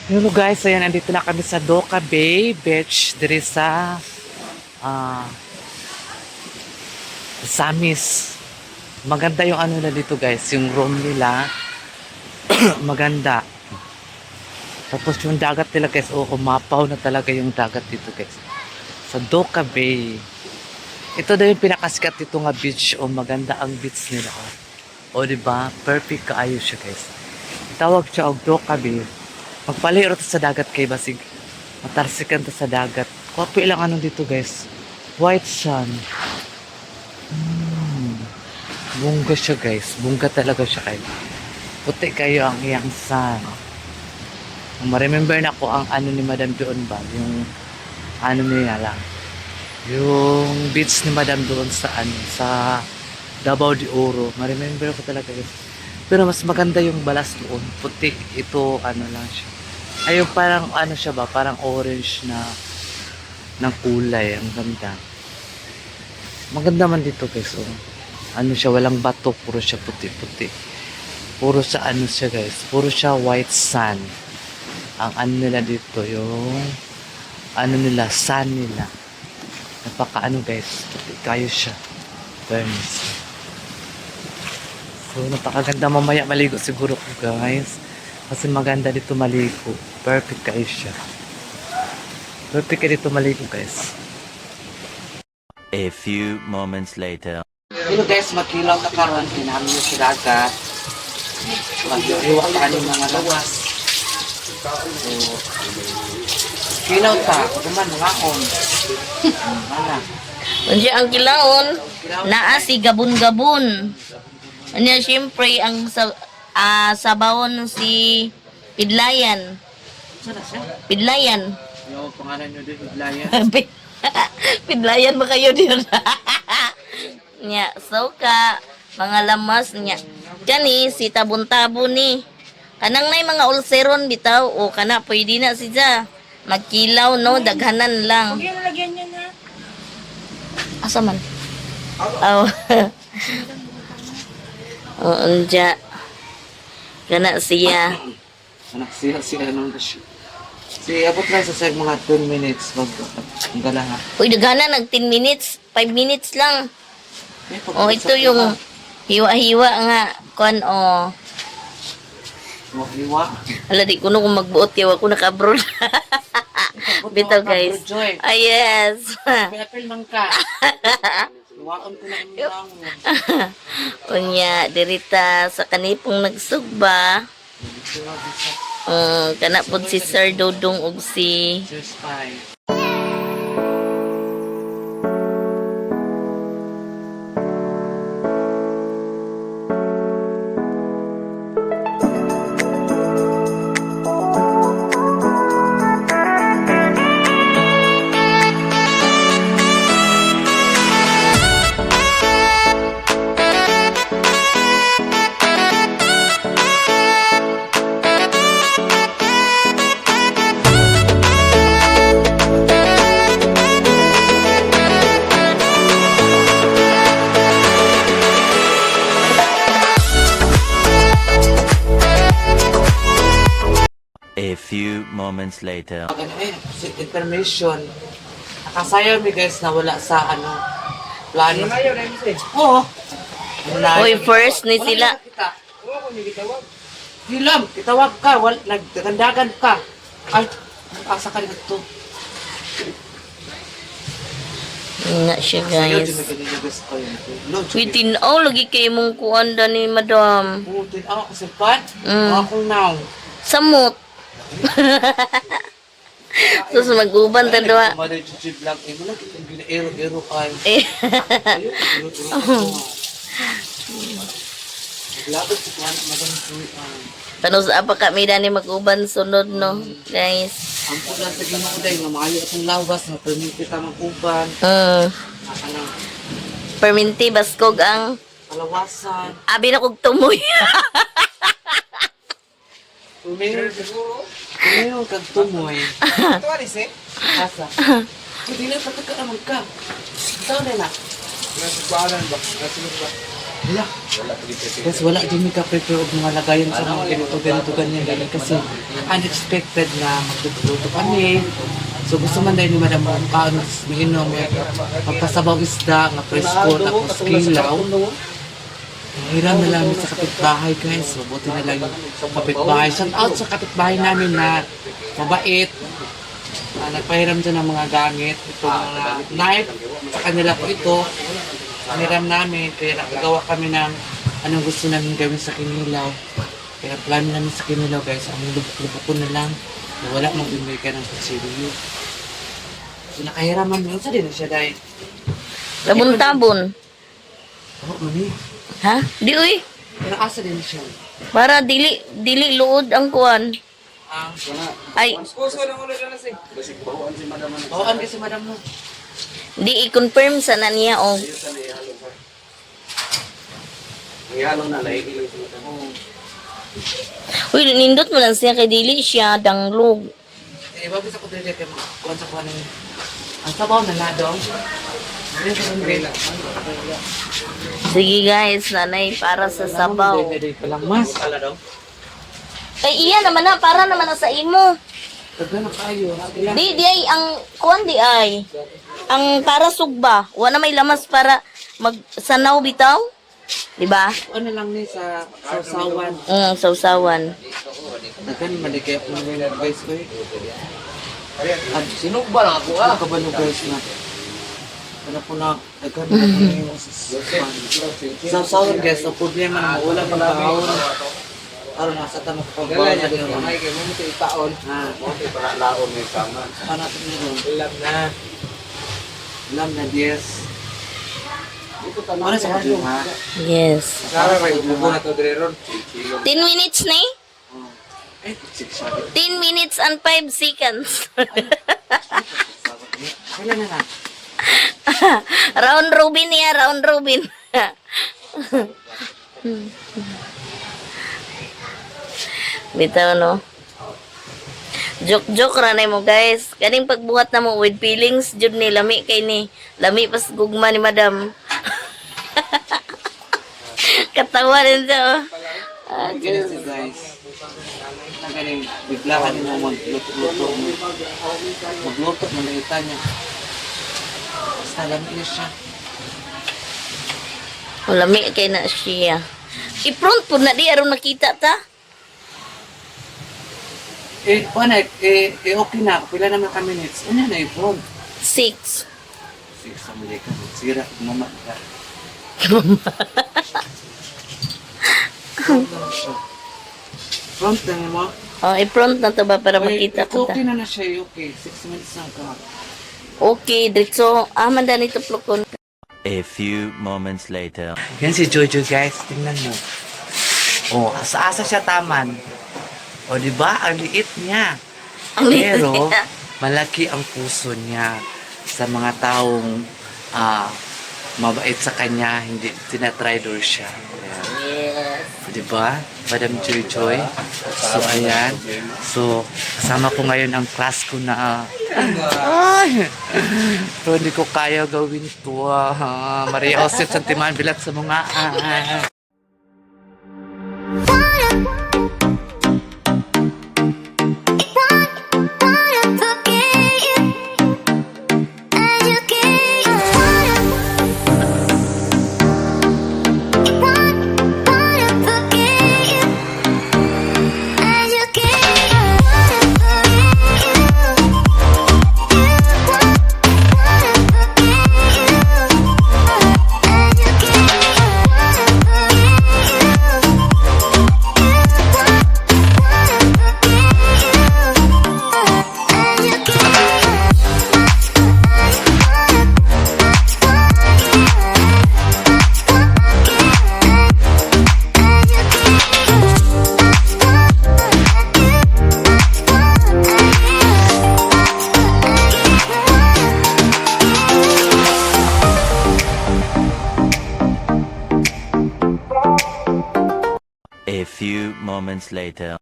Hello guys, ayan, andito na kami sa Doca Bay Beach, diri sa ah, Samis. Maganda yung ano na dito guys, yung room nila, maganda. Tapos yung dagat nila guys, umapaw na talaga yung dagat dito guys. Sa Doca Bay. Ito na yung pinakasikat dito nga beach, maganda ang beach nila. Diba? Perfect kaayos siya guys. Tawag siya og Doca Bay. Magpaliro to sa dagat kay basig. Matarsikan to sa dagat. Kopi lang ano dito guys. White sun. Bungga siya guys. Bungga talaga siya kayo. Puti kayo ang iyang sun. Ma-remember na ko ang ano ni Madam doon ba. Yung ano niya lang. Yung beach ni Madam doon sa ano. Sa Davao de Oro. Ma-remember ko talaga guys. Pero mas maganda yung balas doon. Puti. Ito ano lang siya. Ayun parang ano siya ba? Parang orange na ng kulay. Ang ganda. Maganda man dito guys. Ano siya, walang bato. Puro siya puti-puti. Puro sa ano siya guys. Puro siya white sand. Ang ano nila dito, yung ano nila, sun nila. Napaka ano guys. Puti kayo siya. Burns. So napakaganda, mamaya maligo siguro ko guys. Kasi maganda dito maligo. Perfect kayo siya. Perfect kayo dito maligo guys. A few moments later. Pero guys, magkilaw na karon namin yung siraga. Mag-iwa ka kanina mga lawas. So, kilaw ta. Kuman, mga akong. Mana. Unya ang kilaon, naa si gabon-gabon. Unya syempre ang sabawon si Pidlayan. Sana siya? Pidlayan. Yung pangalan nyo din, Hidlaya. Pidlayan ba kayo din? Nya, so ka mga lamas niya. Kani si tabon-tabon ni. Kanang nay mga ulceron bitaw o kana pwede na siya. Magkilaw no, daghanan lang. Huwag yung lagyan niya na. Asa man? Oh. Oh, unja. Kana siya. Anak siya nung siya. Si abot lang sa mga 10 minutes. Ang galahan. Uy, daghanan nag 10 minutes, 5 minutes lang. Oh, ito yung hiwa-hiwa nga kon oh. Hiwa. Ala di ko no kung magbuot yaw ako naka-abroad. Bitaw guys. Ah, yes. Pinapil man ka. Hiwaan ko na ang lang. Unya, dirita sa kanipong nagsugba. Kana pod si Sir Dodong ug si Cheers, bye. A few moments later. Information. Nakasayaw mi guys na wala sa ano plano. Oo. Uy, first ni sila. Hilam, kitawag ka, nagdagandagan ka. Ay, asa ka dito. Nga siya guys. Wait. Witin lagi kay mong kuanda ni madam. Putin ako kasi pan. Mm. Akong now. Samot. Sus mag-uban ta duha. Mother Chichi vlog mo lang kitang gina-ero ka. Eh. Labot sa kuwan madam Chuy. Tanong sa apa kami dani mag-uban sunod no, guys. Ang pula sa Ginoo day nga maayo atong lawas nga permite ta mag-uban. Kanang Perminti baskog ang kalawasan. abi na kog tumoy. Tumayo kag tumoy. Ito alis eh. Asa. Hindi na pataka naman ka. Ito na na. Nasa balan ba? Nasa ba? Wala. Kasi wala din may ka-prepare og mga lagayan sa mga ganito, ganyan. Kasi unexpected na magtutuluto kami. So gusto man dahil ni Madam Kaon, miinom, magpasabaw isda, nga presko, tapos kilaw. Hiram na lang sa kapitbahay guys. Mabuti na lang yung kapitbahay. Shout out sa kapitbahay namin na mabait. Nagpahiram dyan ng mga gamit. Ito mga knife. Sa kanila po ito. Hiram namin. Kaya nakagawa kami ng anong gusto namin gawin sa kinilaw. Kaya plano namin sa kinilaw guys. Ang lubok ko na lang. Na wala mong bimigay ng kutsilyo. So nakahiraman mo. Sa din na siya dahil. Tabon-tabon. Oh, mami. Ha? Di uy. Pero asa din siya. Para dili luod ang kuan. Ay, Bawaan kasi madam mo. di i-confirm sana niya oh. Uy, nindot mo lang siya kay dili siya danglog. Eh, bago sa kudrili kay kuwan sa kuwan ng... Ang sabaw na na daw. Sige guys, nanay para sa sabaw. Dede pa lang mas. Kay iya naman na, para naman na sa imo. Taga na kayo. Di ay ang kuan di ay. Ang para sugba, wala may lamas para magsanaw bitaw. Di ba? Ano lang ni sa sausawan. Sausawan. Taga ni maligay ako ng advice ko eh. At sinugba lang ako ah. Kabalo guys na. Ano po na, taga ni sausawan guys, ang problema na wala pang taon. Aron nasa tanong ko ba na din naman. Ay, kaya mo ito itaon. Mo ito para laon may kama. Ano natin nito? Ilam na 10. Ano sa kanyo ha? Yes. Sara may buko na to dire ron. 10 minutes na eh. Eh, 6 10 minutes and 5 seconds. Kailan na lang? Round robin niya, round robin. Bitaw no. Joke ranay mo guys. Kaning pagbuhat na mo with feelings jud ni lami kay ni. Lami pas gugma ni madam. Katawa din siya. Oh. Ganito guys. Nagaling bigla ka mo magluto-luto mo. Magluto mo na ita niya. Basta lami na siya. Lami kay na siya. I-front po na di aron nakita ta. Eh, okay na. Pila naman ka minutes. Ano na i-front? 6. Sige, sa mali ka. Sira, mama ka. Front lang mo. Oh, i-front na to ba para makita ko ta. Okay na siya. Okay, 6 minutes na ka. Okay, diretso. Man dani to plukon. A few moments later. Yan si Jojo guys. Tingnan mo. Oh, asa siya taman. O, di ba? Ang liit niya. Ang liit Pero, niya. malaki ang puso niya sa mga taong mabait sa kanya, hindi tinatridor siya. Ayan. Yes. Di ba? Madam Joy Joy. So, ayan. So, kasama ko ngayon ang class ko na ay! Pero hindi ko kaya gawin ito. Maria Jose Santiman, bilat sa mga A few moments later.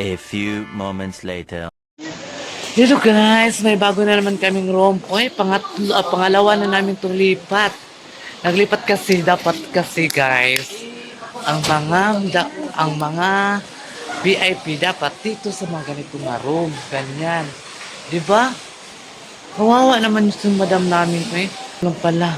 A few moments later. Dito guys, may bago na naman kaming room. Oy, pangalawa na namin itong lipat. Naglipat kasi, dapat kasi guys, ang mga VIP dapat dito sa mga ganitong nga room. Ganyan. Di ba? Kawawa naman yung madam namin eh. Ano pala.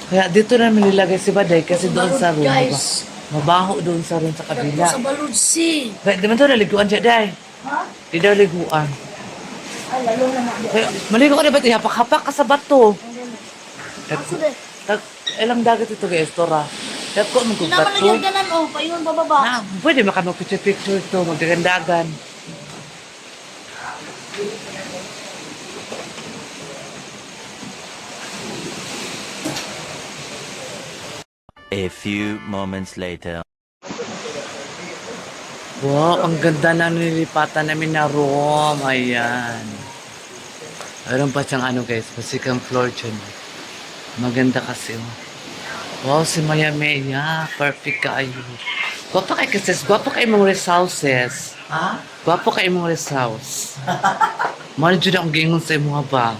Kaya dito namin nilagay si Baday kasi doon sa room. Guys. Mabaho doon sa room sa kabila. Sa baludsi. Kaya di man to naliguan siya, Day. Ha? Di daw liguan. Ay, lalo na na. Kaya, maligo ka na ba? Hapak-hapak ka sa bato. Ako din. Ilang dagat ito guys, Tora. Dagko mo kung Naman bato. nagyan ganan, oh. Payon, bababa. Na, pwede maka mag-picture-picture ito, magdagandagan. A few moments later. Wow, ang ganda na nilipatan namin na room. Ayan. Meron pa siyang ano guys, pasikang floor dyan. Maganda kasi. Oh. Wow, si Maya Maya. Perfect ka ayo. Gwapa kay kasi, gwapa kay mong rest houses. Ha? Gwapa kay mong rest house. Mano dyan akong gingon sa mga ba.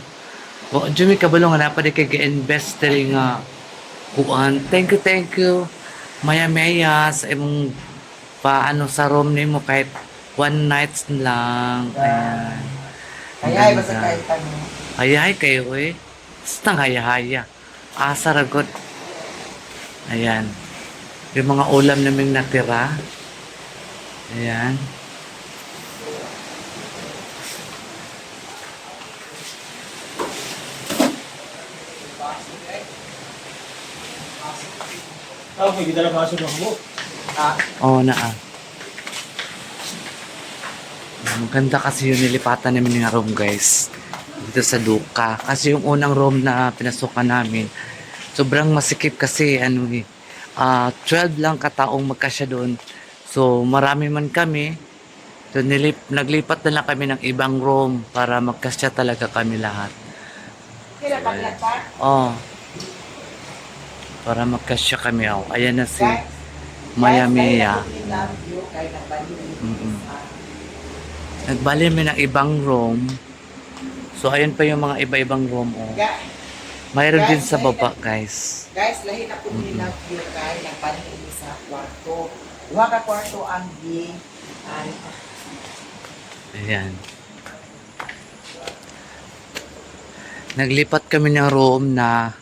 O, dyan may kabalo nga napadi kay ga-invest nga. Kuan. Thank you. Maya Maya sa imong paano sa room nimo kahit one nights lang. Ayan. Kaya ay basta kahit ano. Hayay kayo eh. Basta haya-haya. Asa ragot. Ayan. Yung mga ulam naming natira. Ayan. may gidala baso ng mo. Oo na ah. Maganda kasi yung nilipatan namin ng room guys. Dito sa Duka. Kasi yung unang room na pinasukan namin, sobrang masikip kasi ano eh. 12 lang kataong magkasya doon. So marami man kami. So naglipat na lang kami ng ibang room para magkasya talaga kami lahat. Kailan paglipat? Oh. Para magkasya kami. Oh. Ayan na si Maya Mia. Nagbali kami ng ibang room. So, ayun pa yung mga iba-ibang room. Oh. Mayroon din sa baba, guys. Guys, lahi na po nila view kay nagpanin sa kwarto. Duha ka kwarto ang di ay Ayan. Naglipat kami ng room na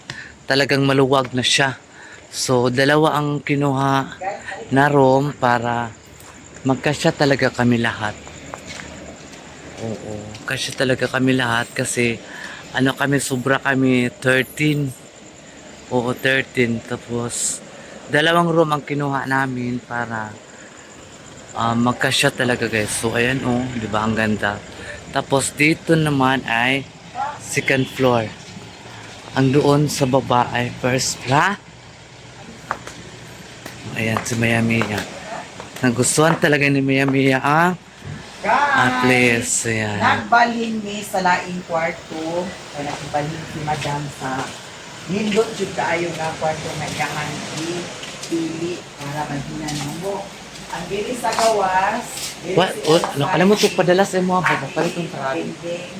talagang maluwag na siya. So, dalawa ang kinuha na room para magkasya talaga kami lahat. Oo, kasya talaga kami lahat kasi ano kami, sobra kami 13. Oo, 13. Tapos, dalawang room ang kinuha namin para magkasya talaga guys. So, ayan oh, di ba ang ganda. Tapos, dito naman ay second floor. Ang doon sa baba ay first floor. Ayan, si Maya Mia. Nagustuhan talaga ni Maya Mia ang place. Ayan. nagbalhin mi sa laing kwarto. Kaya nagbalhin si Madam sa nindot jud kaayo nga kwarto nga iyahan pili para maghinan mo. Ang dili sa gawas, dili What? Alam mo ito, padala sa mga papapalit ng traffic. pending.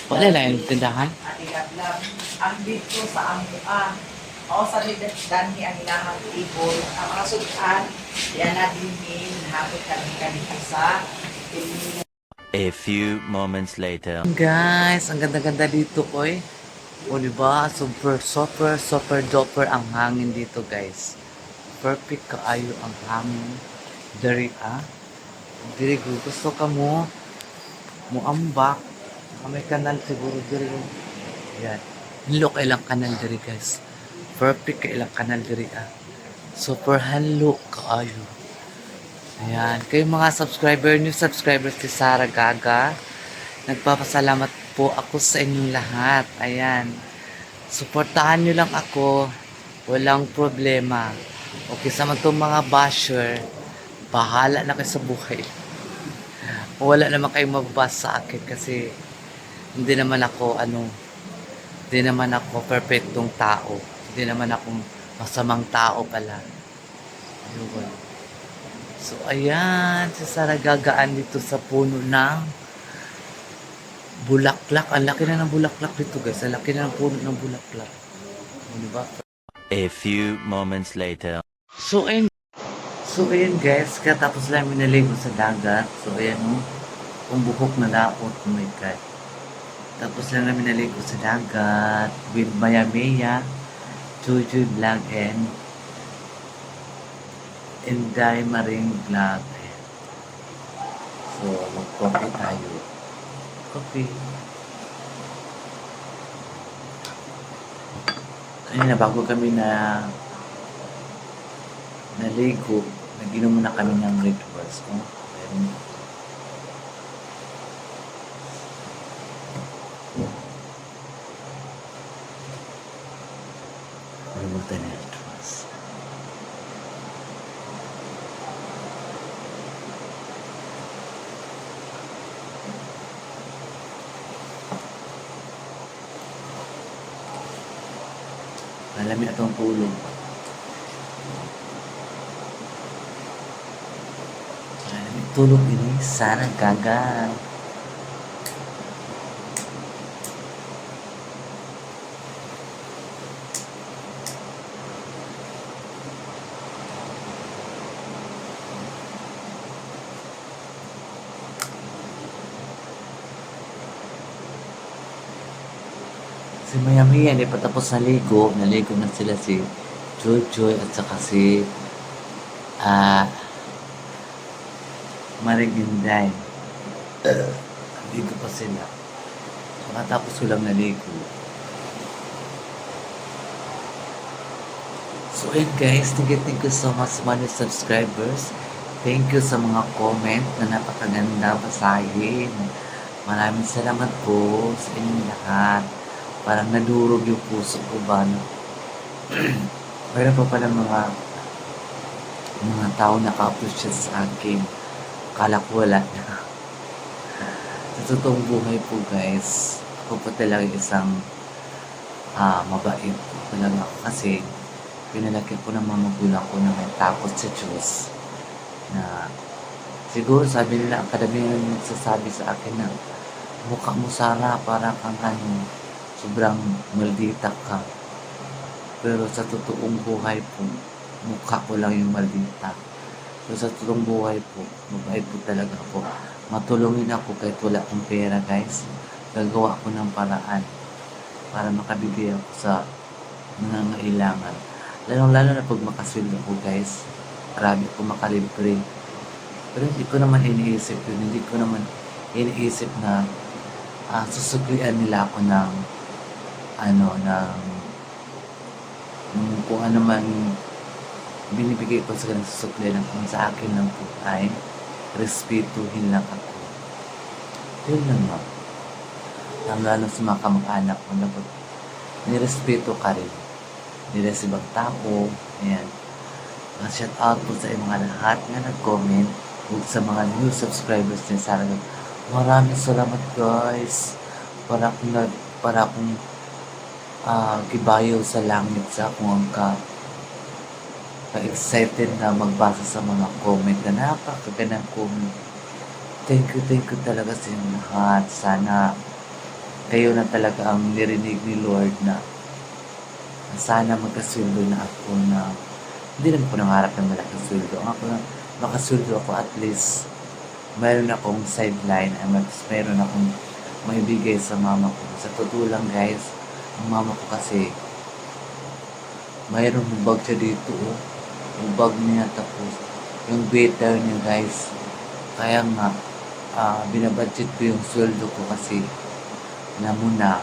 Wala na yung tindahan. Atigablab. Ang dito sa amua. O sa danhi ang ilahang table. Ang mga sudan, yan na din hapot kami kanito sa A few moments later. Guys, ang ganda-ganda dito, oy. O, diba? Super duper ang hangin dito, guys. Perfect kaayo ang hangin. Dari, Diri, gusto ka mo ambak. May kanal siguro diri. Yan. Look ilang kanal diri, guys. Perfect ka ilang kanal diri, Super halo kaayo. Ayan. Kayo mga subscribers si Sarah Gaga. Nagpapasalamat po ako sa inyong lahat. Ayan. Suportahan nyo lang ako. Walang problema. Okay, sa itong mga basher, bahala na kayo sa buhay. Wala naman kayong mababasa sa akin kasi hindi naman ako perfectong tao. Hindi naman ako masamang tao pala. Yun. So, ayan. Si Sarah gagaan dito sa puno ng bulaklak. Ang laki na ng bulaklak dito, guys. Ang laki na ng puno ng bulaklak. Ano ba? A few moments later. So, ayun guys. Katapos lang minaligo sa dagat. So, ayan o. Buhok na laot. Oh my God. Tapos lang namin naligo sa dagat with Maya Maya, Jojoy Vlog, and Inday Maring Vlog. So, mag-coffee tayo. Coffee. Kanina bago kami naligo, nag-inom muna kami ng rituals. No? Remove the rituals. Malamig atong tulog. Malamig tulog ini sana gagal. Si Maya Maya, hindi pa tapos naligo. Naligo na sila si Jojoy at saka si Maring Inday. Naligo pa sila. Makatapos ko lang naligo. So yun guys, thank you so much sa mga subscribers. Thank you sa mga comment na napakaganda basahin. Maraming salamat po sa inyong lahat. Parang nadurog yung puso ko ba, no? Mayroon pa pala mga tao naka-appreciate sa akin. Akala ko wala na. Sa totoong buhay po guys, ako po talaga isang mabait po talaga ako kasi pinalaki ko ng mga magulang ko na may takot sa Diyos. Na siguro sabi nila, kadamihan nagsasabi sa akin na mukha mo Sarah, parang kang sobrang maldita ka. Pero sa totoong buhay po, mukha ko lang yung maldita. So sa totoong buhay po, mabait po talaga ako. Matulungin ako kahit wala akong pera guys. Gagawa ko ng paraan para makabigay ako sa nangangailangan. Lalo na pag makasweldo ako guys. Grabe ko makalibre. Pero hindi ko naman iniisip yun. Hindi ko naman iniisip na susuklian nila ako ng kung ano man binibigay ko sa kanilang susuklian kung sa akin lang po ay respetuhin lang ako. Yun lang ba? Lalo sa mga kamag-anak mo dapat nirespeto ka rin. Nila sa ibang tao. Ayan. Shout out po sa mga lahat na nag-comment o sa mga new subscribers ni Sarah. Maraming salamat guys. Para akong kibayo sa langit sa kung ka-excited na magbasa sa mga comment na napakagandang comment. Thank you talaga sa inyo lahat. Sana kayo na talaga ang nirinig ni Lord na sana magkasweldo na ako na hindi naman ko nangarap ng malaking sweldo. Ako na makasweldo ako at least mayroon akong sideline at mayroon akong maibigay sa mama ko. Sa totoo lang guys, ang mama ko kasi mayroong bag siya dito yung bag niya tapos yung waiter niya guys, kaya nga binabudget ko yung sweldo ko kasi alam mo na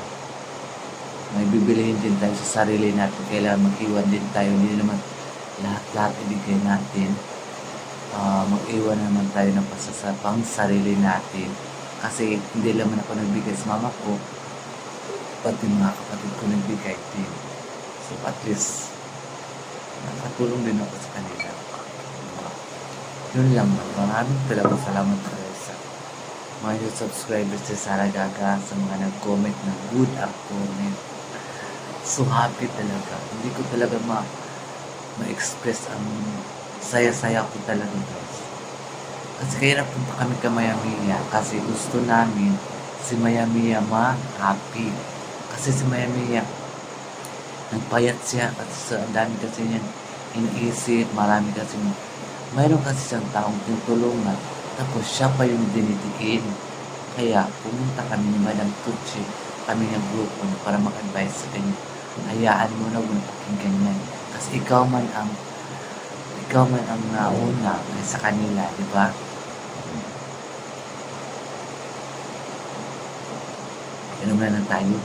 may bibilihin din tayo sa sarili natin, kailangan mag-iwan din tayo, hindi naman lahat ibigay natin. Mag-iwan naman tayo ng pang sarili natin kasi hindi naman ako nagbigay sa mama ko, pati mga kapatid ko nagbigay din. So at least nakatulong din ako sa kanila. Yun lang. Maraming salamat guys sa mga new subscribers sa Sarah Gaga, sa mga nag-comment na good comment. So happy talaga. Hindi ko talaga ma-express ang saya-saya ko talaga guys. Kasi kaya napunta kami kay Maya Mia kasi gusto namin si Maya Mia ma-happy. Kasi si Maya Mia, nagpayat siya kasi ang dami kasi niya iniisip, marami kasi mayroon kasi siyang taong tinutulungan. Tapos siya pa yung dinidiin. Kaya pumunta kami ni Madam Tucci, kami ng grupo para mag-advise sa kanya. Hayaan mo na muna pakinggan yan. Kasi ikaw man ang nauna sa kanila, di ba? Inom na lang tayo.